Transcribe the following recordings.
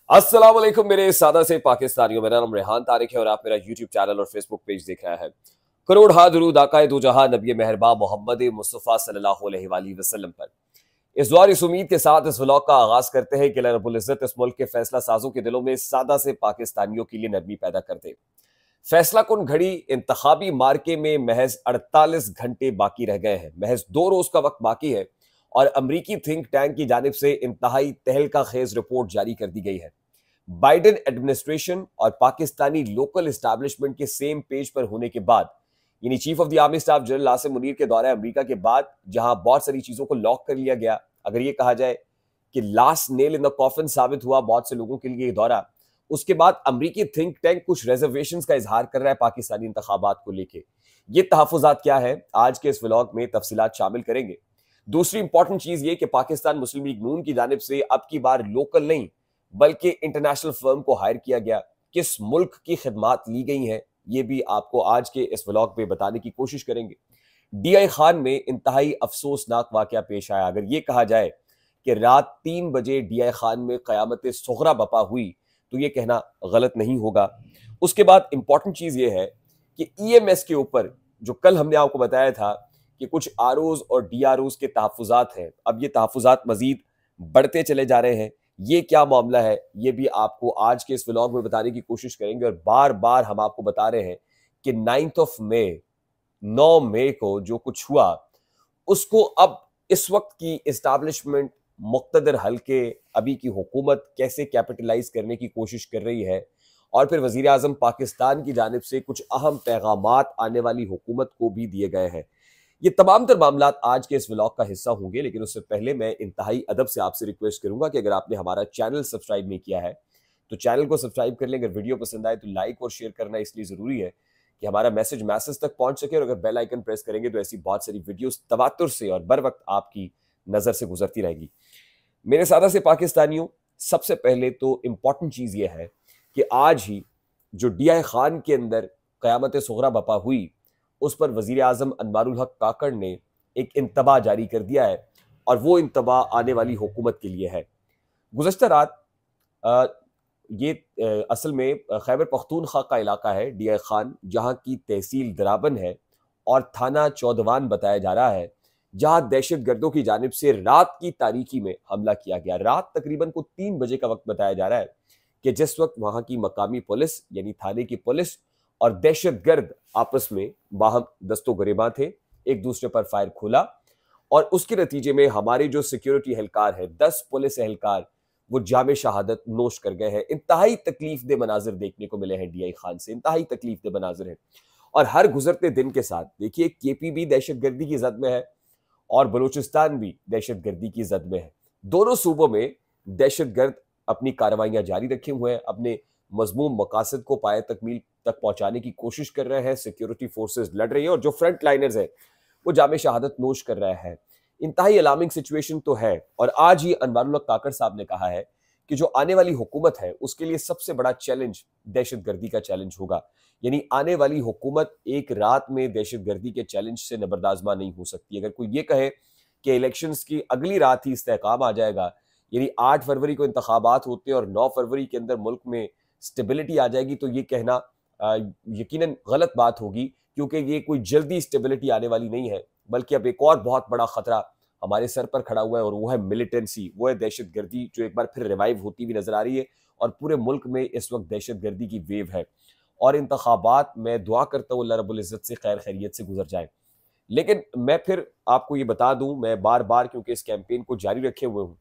अस्सलाम वालेकुम मेरे सादा से पाकिस्तानियों। मेरा नाम रेहान तारिक है और आप मेरा यूट्यूब चैनल और फेसबुक पेज देख रहे हैं। करोड़ हा दुरूद आकाए दो जहां नबी मेहरबा मोहम्मद मुस्तफ़ा सल्लल्लाहु अलैहि वसल्लम पर। इस दुआ इस उम्मीद के साथ इस व्लॉग का आगाज करते हैं कि अल्लाह रब्बुल इज्जत इस मुल्क के फैसला साजों के दिलों में सादा से पाकिस्तानियों के लिए नरमी पैदा कर दे। फैसला कुन घड़ी इंतखाबी मार्के में महज 48 घंटे बाकी रह गए हैं। महज 2 रोज का वक्त बाकी है और अमरीकी थिंक टैंक की जानिब से इंतहाई तहलका खेज रिपोर्ट जारी कर दी गई है। बाइडेन एडमिनिस्ट्रेशन और पाकिस्तानी लोकल एस्टैब्लिशमेंट के सेम पेज पर होने के बाद, यानी chief of the army staff general Asim Munir के दौरे अमेरिका के बाद, जहां बहुत सारी चीजों को लॉक कर लिया गया, अगर ये कहा जाए कि last nail in the coffin साबित हुआ बहुत से लोगों के लिए ये दौरा, उसके बाद अमरीकी थिंक टैंक कुछ रिजर्वेशंस का इजहार कर रहा है पाकिस्तानी इंतखाबात को लेके। ये तहफुजात क्या है, आज के इस व्लॉग में तफसीलात शामिल करेंगे। दूसरी इंपॉर्टेंट चीज ये कि पाकिस्तान मुस्लिम लीग नून की जानिब से अब की बार लोकल नहीं बल्कि इंटरनेशनल फर्म को हायर किया गया। किस मुल्क की खिदमात ली गई हैं, ये भी आपको आज के इस व्लॉग में बताने की कोशिश करेंगे। डीआई खान में इंतहाई अफसोसनाक वाकया पेश आया। अगर ये कहा जाए कि रात 3 बजे डीआई खान में क़यामत सुग़रा बपा हुई तो ये कहना गलत नहीं होगा। उसके बाद इंपॉर्टेंट चीज ये है कि ईएमएस के ऊपर जो कल हमने आपको बताया था कि कुछ आरओज और डीआरओज के तहफुजात हैं, अब ये तहफुजात मजीद बढ़ते चले जा रहे हैं। ये क्या मामला है, ये भी आपको आज के इस व्लॉग में बताने की कोशिश करेंगे। और बार बार हम आपको बता रहे हैं कि 9 मई को जो कुछ हुआ उसको अब इस वक्त की इस्टेब्लिशमेंट, मुक़्तदर हल्के, अभी की हुकूमत कैसे कैपिटलाइज करने की कोशिश कर रही है। और फिर वजीर आज़म पाकिस्तान की जानिब से कुछ अहम पैगामात आने वाली हुकूमत को भी दिए गए हैं। ये तमाम तर मामलात आज के इस व्लॉग का हिस्सा होंगे, लेकिन उससे पहले मैं इंतहाई अदब से आपसे रिक्वेस्ट करूंगा कि अगर आपने हमारा चैनल सब्सक्राइब नहीं किया है तो चैनल को सब्सक्राइब कर लें। अगर वीडियो पसंद आए तो लाइक और शेयर करना इसलिए जरूरी है कि हमारा मैसेज मैसेज तक पहुंच सके। और अगर बेल आइकन प्रेस करेंगे तो ऐसी बहुत सारी वीडियोस तवातुर से और बर वक्त आपकी नजर से गुजरती रहेगी। मेरे सादा से पाकिस्तानियों, सबसे पहले तो इंपॉर्टेंट चीज यह है कि आज ही जो डीआई खान के अंदर क़यामत सुग़रा बपा हुई, उस पर वजीर आज़म अनवारुल हक काकड़ ने एक इंतबा जारी कर दिया है और वो इंतबा आने वाली हुकूमत के लिए है। गुज़श्ता रात ये असल में खैबर पख्तूनख्वा का इलाका है डीआई खान, जहाँ की तहसील दराबन है और थाना चौदवान बताया जा रहा है, जहाँ दहशत गर्दों की जानिब से रात की तारीकी में हमला किया गया। रात तकरीबन को 3 बजे का वक्त बताया जा रहा है कि जिस वक्त वहाँ की मकामी पुलिस यानी थाने की पुलिस और दहशत गर्द आपस में बाहम दस्तो गरेबां थे, एक दूसरे पर फायर खोला और उसके नतीजे में हमारे जो सिक्योरिटी एहलकार है, 10 पुलिस एहलकार, वो जामे शहादत नोश कर गए हैं। इंतहाई तकलीफ दे मनाजिर देखने को मिले हैं डीआई खान से, इंतहाई तकलीफ दे मनाजिर हैं। और हर गुजरते दिन के साथ देखिए, केपी भी दहशत गर्दी की जद में है और बलूचिस्तान भी दहशत गर्दी की जद में है। दोनों सूबों में दहशत गर्द अपनी कार्रवाइयां जारी रखे हुए हैं, अपने मजमूम मकासद को पाए तकमील तक पहुंचाने की कोशिश कर रहे हैं। सिक्योरिटी फोर्सेस लड़ रही है और जो फ्रंट लाइनर्स है वो जामे शहादत नोश कर रहे हैं। इंतहाई अलार्मिंग सिचुएशन तो है। और आज ही अनवारुल हक काकड़ साहब ने कहा है कि जो आने वाली हुकूमत है उसके लिए सबसे बड़ा चैलेंज दहशत गर्दी का चैलेंज होगा। यानी आने वाली हुकूमत एक रात में दहशत गर्दी के चैलेंज से नबरदाजमा नहीं हो सकती। अगर कोई ये कहे कि इलेक्शंस की अगली रात ही इस्तेहकाम आ जाएगा, यानी 8 फरवरी को इंतखाबात होते हैं और 9 फरवरी के अंदर मुल्क में स्टेबिलिटी आ जाएगी, तो ये कहना यकीनन गलत बात होगी, क्योंकि ये कोई जल्दी स्टेबिलिटी आने वाली नहीं है, बल्कि अब एक और बहुत बड़ा खतरा हमारे सर पर खड़ा हुआ है और वो है मिलिटेंसी, वो है दहशत गर्दी, जो एक बार फिर रिवाइव होती हुई नजर आ रही है। और पूरे मुल्क में इस वक्त दहशत गर्दी की वेव है और इंतखाबात में दुआ करता हूँ अल्लाह रब्बुल इज्जत से खैर खैरियत से गुजर जाए। लेकिन मैं फिर आपको ये बता दूं, मैं बार बार क्योंकि इस कैंपेन को जारी रखे हुए हूँ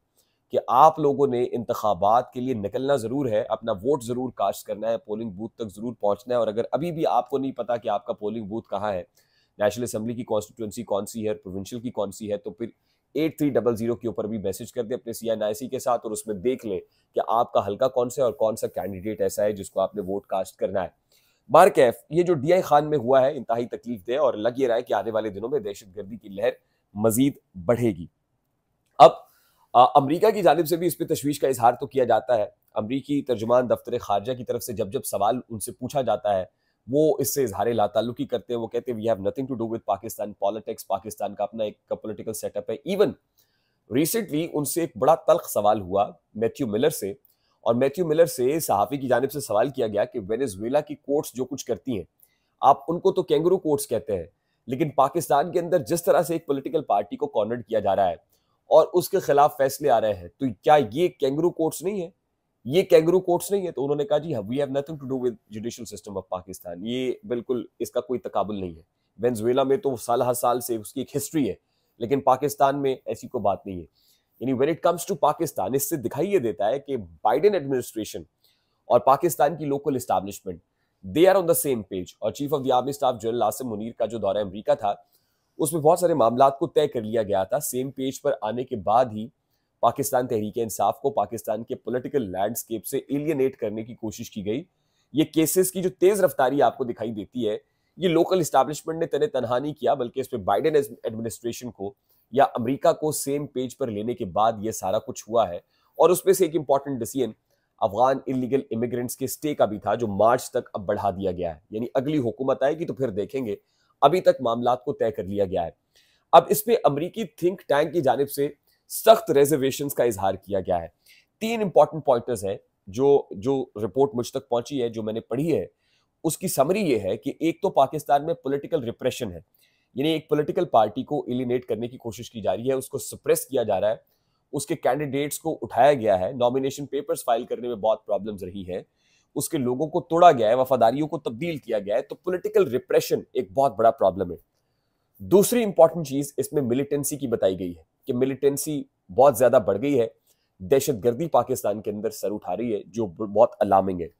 कि आप लोगों ने इंतखाबात के लिए निकलना ज़रूर है, अपना वोट ज़रूर कास्ट करना है, पोलिंग बूथ तक ज़रूर पहुंचना है। और अगर अभी भी आपको नहीं पता कि आपका पोलिंग बूथ कहाँ है, नेशनल असेंबली की कॉन्स्टिट्यूंसी कौन सी है, प्रोविंशियल की कौन सी है, तो फिर 8300 के ऊपर भी मैसेज कर दे अपने CNIC के साथ और उसमें देख लें कि आपका हल्का कौन सा है और कौन सा कैंडिडेट ऐसा है जिसको आपने वोट कास्ट करना है। बारकैफ ये जो डीआई खान में हुआ है इंतहाई तकलीफ दे और लग ये रहा है कि आने वाले दिनों में दहशत गर्दी की लहर मजीद बढ़ेगी। अब अमेरिका की जानिब से भी इस पर तशवीश का इजहार तो किया जाता है। अमरीकी तर्जुमान दफ्तर खारजा की तरफ से जब जब सवाल उनसे पूछा जाता है, वो इससे इजहार लाताल्लुकी करते हैं। वो कहते हैं we have nothing to do with Pakistan politics, Pakistan का अपना एक पॉलिटिकल सेटअप है। इवन रिसेंटली उनसे एक बड़ा तल्ख सवाल हुआ मैथ्यू मिलर से, और मैथ्यू मिलर से सहाफ़ी की जानिब से सवाल किया गया कि वेनेजुएला की कोर्ट्स जो कुछ करती हैं, आप उनको तो कैंगरू कोर्ट्स कहते हैं, लेकिन पाकिस्तान के अंदर जिस तरह से एक पॉलिटिकल पार्टी को कॉर्नर किया जा रहा है और उसके खिलाफ फैसले आ रहे हैं, तो क्या ये कैंगरू कोर्ट्स नहीं है? ये कैंगरू कोर्ट्स नहीं है? तो उन्होंने कहा जी we have nothing to do with judicial system of Pakistan. ये बिल्कुल इसका कोई तकाबुल नहीं है। वेनेजुएला में तो साल हर साल से उसकी एक हिस्ट्री है, लेकिन पाकिस्तान में ऐसी कोई बात नहीं है। यानी when it comes to Pakistan, इससे दिखाई ये देता है कि बाइडेन एडमिनिस्ट्रेशन और पाकिस्तान की local establishment, they are on the same page. और chief of the army staff general Asim Munir का जो दौरा अमेरिका था, उसमें बहुत सारे मामलात को तय कर लिया गया था। सेम पेज पर आने के बाद ही पाकिस्तान तहरीक इंसाफ को पाकिस्तान के पॉलिटिकल लैंडस्केप से एलियनेट करने की कोशिश की गई। ये केसेस की जो तेज रफ्तारी आपको दिखाई देती है, ये लोकल एस्टैब्लिशमेंट ने तने तनहा नहीं किया, बल्कि इस पे बाइडेन एडमिनिस्ट्रेशन को या अमेरिका को सेम पेज पर लेने के बाद ये सारा कुछ हुआ है। और उसमें से एक important decision Afghan illegal immigrants के स्टे का भी था, जो मार्च तक अब बढ़ा दिया गया है। यानी अगली हुकूमत आएगी तो फिर देखेंगे, अभी तक मामलात को तय कर लिया गया है। अब इसमें अमेरिकी थिंक टैंक की जानिब से सख्त रिजर्वेशंस का इजहार किया गया है। 3 इंपॉर्टेंट पॉइंटर्स हैं जो रिपोर्ट मुझ तक पहुंची है, जो मैंने पढ़ी है। उसकी समरी ये है कि एक तो पाकिस्तान में पॉलिटिकल रिप्रेशन है, यानी एक पॉलिटिकल पार्टी को एलिनेट करने की कोशिश की जा रही है, उसको सप्रेस किया जा रहा है, उसके कैंडिडेट्स को उठाया गया है, नॉमिनेशन पेपर्स फाइल करने में बहुत प्रॉब्लम्स रही है, उसके लोगों को तोड़ा गया है, वफादारियों को तब्दील किया गया है। तो पॉलिटिकल रिप्रेशन एक बहुत बड़ा प्रॉब्लम है। दूसरी इंपॉर्टेंट चीज इसमें मिलिटेंसी की बताई गई है कि मिलिटेंसी बहुत ज्यादा बढ़ गई है, दहशतगर्दी पाकिस्तान के अंदर सर उठा रही है, जो बहुत अलार्मिंग है।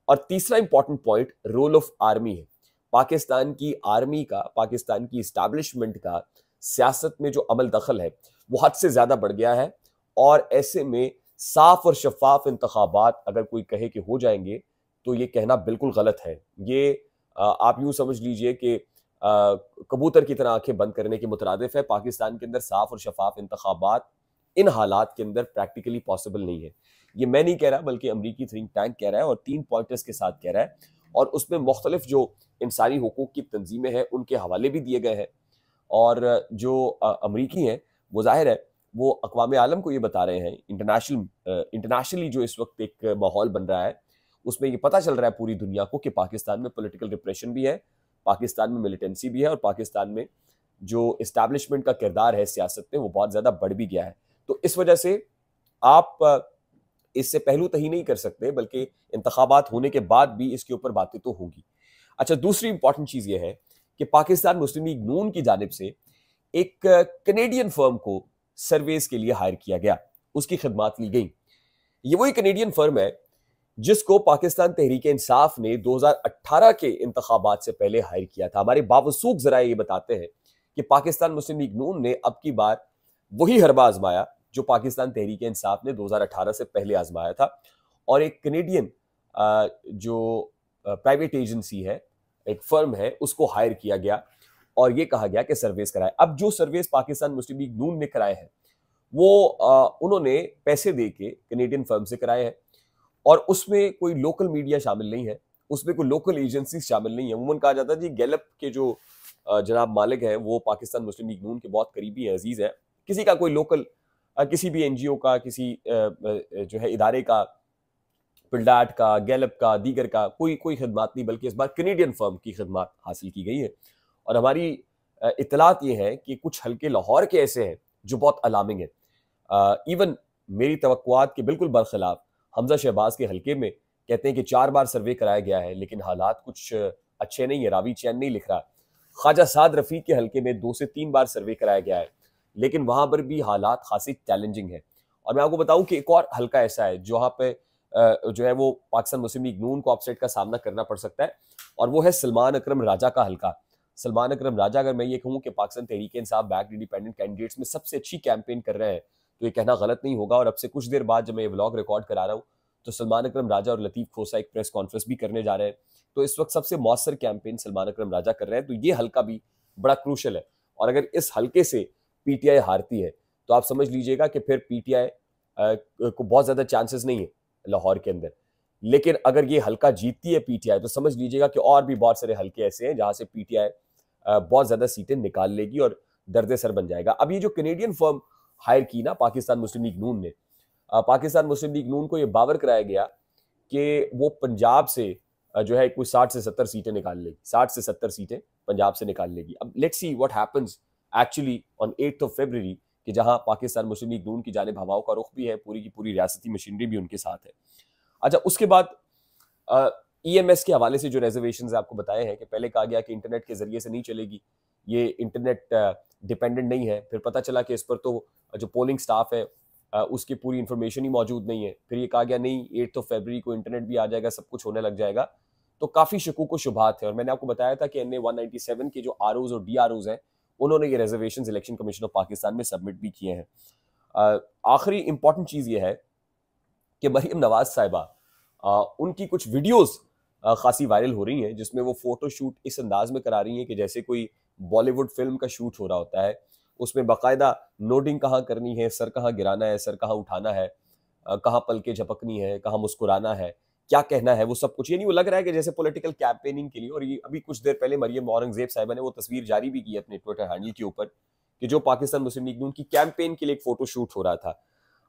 और तीसरा important point role of army है। पाकिस्तान की आर्मी का, पाकिस्तान की इस्टेब्लिशमेंट का सियासत में जो अमल दखल है वो हद से ज्यादा बढ़ गया है। और ऐसे में साफ और शफाफ इंतखाबात अगर कोई कहे कि हो जाएंगे, तो ये कहना बिल्कुल गलत है। ये आप यूं समझ लीजिए कि कबूतर की तरह आंखें बंद करने के मुतरादिफ है। पाकिस्तान के अंदर साफ और शफाफ इंतखाबात इन हालात के अंदर प्रैक्टिकली पॉसिबल नहीं है। ये मैं नहीं कह रहा, बल्कि अमरीकी थिंक टैंक कह रहा है, और 3 पॉइंटर्स के साथ कह रहा है। और उसमें मुख्तलिफ जो इंसानी हुकूक की तंजीमें हैं उनके हवाले भी दिए गए हैं। और जो अमरीकी हैं, वो जाहिर है वो अक़वाम आलम को ये बता रहे हैं, इंटरनेशनली जो इस वक्त एक माहौल बन रहा है, उसमें ये पता चल रहा है पूरी दुनिया को कि पाकिस्तान में पॉलिटिकल रिप्रेशन भी है, पाकिस्तान में मिलिटेंसी भी है, और पाकिस्तान में जो इस्टेब्लिशमेंट का किरदार है सियासत में वो बहुत ज़्यादा बढ़ भी गया है। तो इस वजह से आप इससे पहलू तही नहीं कर सकते, बल्कि इंतखाबात होने के बाद भी इसके ऊपर बातें तो होंगी। अच्छा, दूसरी इंपॉर्टेंट चीज़ ये है कि पाकिस्तान मुस्लिम लीग नून की जानिब से एक कनेडियन फर्म को सर्वेस के लिए हायर किया गया, उसकी खिदमात ली गई। ये वही कनेडियन फर्म है जिसको पाकिस्तान तहरीक इंसाफ ने 2018 के इंतखाबात से पहले हायर किया था। हमारे बावसूख जरा ये बताते हैं कि पाकिस्तान मुस्लिम लीग नून ने अब की बार वही हरबा आजमाया जो पाकिस्तान तहरीक इंसाफ ने 2018 से पहले आजमाया था। और एक कनेडियन जो प्राइवेट एजेंसी है, एक फर्म है, उसको हायर किया गया और ये कहा गया कि सर्वेस कराए। अब जो सर्वेस पाकिस्तान मुस्लिम लीग नून ने कराए हैं वो उन्होंने पैसे दे के कनेडियन फर्म से कराए हैं, और उसमें कोई लोकल मीडिया शामिल नहीं है, उसमें कोई लोकल एजेंसी शामिल नहीं है। अमूमन कहा जाता है जी गैलप के जो जनाब मालिक हैं वो पाकिस्तान मुस्लिम लीग नून के बहुत करीबी हैं, अजीज हैं। किसी का कोई लोकल किसी भी एनजीओ का, किसी जो है इदारे का, पिल्डाट का, गैलप का, दीगर का कोई खिदमात नहीं, बल्कि इस बार कनेडियन फर्म की खिदमात हासिल की गई है। और हमारी इतलात ये है कि कुछ हल्के लाहौर के ऐसे हैं जो बहुत अलार्मिंग है। इवन मेरी तवक्कुआत के बिल्कुल बरखिलाफ हमजा शहबाज के हल्के में कहते हैं कि 4 बार सर्वे कराया गया है, लेकिन हालात कुछ अच्छे नहीं है। रावी चैन नहीं लिख रहा। ख्वाजा साद रफीक के हल्के में 2 से 3 बार सर्वे कराया गया है, लेकिन वहां पर भी हालात खासी चैलेंजिंग है। और मैं आपको बताऊं कि एक और हल्का ऐसा है जहाँ पे जो है वो पाकिस्तान मुस्लिम लीग नून को अपसेट का सामना करना पड़ सकता है, और वो है सलमान अकरम राजा का हल्का। सलमान अकरम राजा, अगर मैं ये कहूँ कि Pakistan Tehreek Insaf backed independent candidates में सबसे अच्छी कैंपेन कर रहे हैं, तो ये कहना गलत नहीं होगा। और अब से कुछ देर बाद जब मैं ये व्लॉग रिकॉर्ड करा रहा हूँ, तो सलमान अकरम राजा और लतीफ खोसा एक प्रेस कॉन्फ्रेंस भी करने जा रहे हैं। तो इस वक्त सबसे मौसर कैंपेन सलमान अकरम राजा कर रहे हैं, तो ये हल्का भी बड़ा क्रूशल है। और अगर इस हल्के से पीटीआई हारती है तो आप समझ लीजिएगा कि फिर पीटीआई को बहुत ज्यादा चांसेस नहीं है लाहौर के अंदर। लेकिन अगर ये हल्का जीतती है पीटीआई, तो समझ लीजिएगा कि और भी बहुत सारे हल्के ऐसे हैं जहां से पीटीआई बहुत ज्यादा सीटें निकाल लेगी और दर्द सर बन जाएगा। अब ये जो कनेडियन फर्म हायर की ना पाकिस्तान मुस्लिम लीग नून ने, पाकिस्तान मुस्लिम लीग नून को ये बावर कराया गया कि वो पंजाब से जो है कोई 60 से 70 सीटें निकाल लेगी, 60 से 70 सीटें पंजाब से निकाल लेगी। अब let's see what happens actually on 8th of February, कि जहां पाकिस्तान मुस्लिम लीग नून की जानिब हवाओं का रुख भी है, पूरी की पूरी रियासती मशीनरी भी उनके साथ है। अच्छा, उसके बाद EMS के हवाले से जो रिजर्वेशन आपको बताए हैं कि पहले कहा गया कि इंटरनेट के जरिए से नहीं चलेगी, ये इंटरनेट डिपेंडेंट नहीं है, फिर पता चला कि इस पर तो जो पोलिंग स्टाफ है उसकी पूरी इंफॉर्मेशन ही मौजूद नहीं है, फिर ये कहा गया नहीं 8th ऑफ फरवरी को इंटरनेट भी आ जाएगा, सब कुछ होने लग जाएगा। तो काफ़ी शकूक व शुबहात है, और मैंने आपको बताया था कि NA 197 के जो ROs और DROs हैं उन्होंने ये reservation election commission of Pakistan में सबमिट भी किए हैं। आखिरी इंपॉर्टेंट चीज़ ये है कि मरीम नवाज साहिबा, उनकी कुछ वीडियोस खासी वायरल हो रही हैं जिसमें वो फोटो शूट इस अंदाज में करा रही हैं कि जैसे कोई बॉलीवुड फिल्म का शूट हो रहा होता है। उसमें बाकायदा नोटिंग कहाँ करनी है, सर कहाँ गिराना है, सर कहाँ उठाना है, कहाँ पलके झपकनी है, कहाँ मुस्कुराना है, क्या कहना है, वो सब कुछ। यानी वो लग रहा है कि जैसे पॉलिटिकल कैंपेनिंग के लिए। और ये अभी कुछ देर पहले मरियम औरंगजेब साहिबा ने वो तस्वीर जारी भी की अपने ट्विटर हैंडल के ऊपर कि जो पाकिस्तान मुस्लिम लीग नून की कैंपेन के लिए एक फोटो शूट हो रहा था।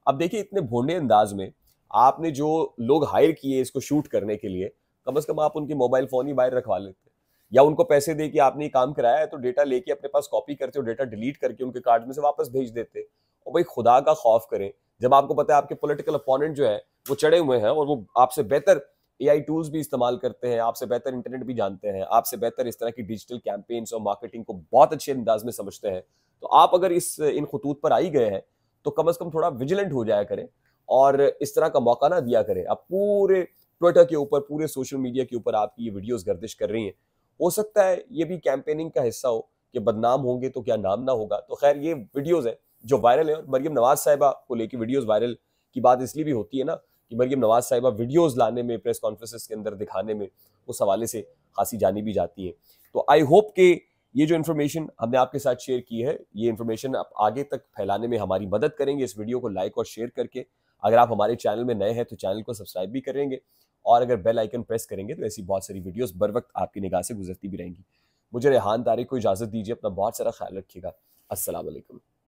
अब देखिए, इतने भोंडे अंदाज में आपने जो लोग हायर किए इसको शूट करने के लिए, कम से कम आप उनके मोबाइल फोन ही बाहर रखवा लेते, या उनको पैसे दे कि आपने ये काम कराया है तो डेटा लेके अपने पास कॉपी करते हो, डेटा डिलीट करके उनके कार्ड में से वापस भेज देते। और भाई खुदा का खौफ करें, जब आपको पता है आपके पॉलिटिकल अपोनेंट जो है वो चढ़े हुए हैं और वो आपसे बेहतर AI टूल्स भी इस्तेमाल करते हैं, आपसे बेहतर इंटरनेट भी जानते हैं, आपसे बेहतर इस तरह की डिजिटल कैंपेन्स और मार्केटिंग को बहुत अच्छे अंदाज में समझते हैं, तो आप अगर इन खतूत पर आई गए हैं तो कम से कम थोड़ा विजिलेंट हो जाया करें और इस तरह का मौका ना दिया करें। अब पूरे ट्विटर के ऊपर, पूरे सोशल मीडिया के ऊपर आपकी ये वीडियोस गर्दिश कर रही हैं, हो सकता है ये भी कैंपेनिंग का हिस्सा हो कि बदनाम होंगे तो क्या नाम ना होगा। तो खैर, ये वीडियोस है जो वायरल है, और मरियम नवाज साहिबा को लेकर वीडियोस वायरल की बात इसलिए भी होती है ना कि मरियम नवाज साहिबा वीडियोस लाने में, प्रेस कॉन्फ्रेंसेस के अंदर दिखाने में उस हवाले से खासी जानी भी जाती है। तो आई होप कि ये जो इन्फॉर्मेशन हमने आपके साथ शेयर की है, ये इन्फॉर्मेशन आप आगे तक फैलाने में हमारी मदद करेंगे इस वीडियो को लाइक और शेयर करके। अगर आप हमारे चैनल में नए हैं तो चैनल को सब्सक्राइब भी करेंगे, और अगर बेल आइकन प्रेस करेंगे तो ऐसी बहुत सारी वीडियोस बर वक्त आपकी निगाह से गुजरती भी रहेंगी। मुझे रेहान तारिक को इजाजत दीजिए, अपना बहुत सारा ख्याल रखिएगा। अस्सलाम वालेकुम।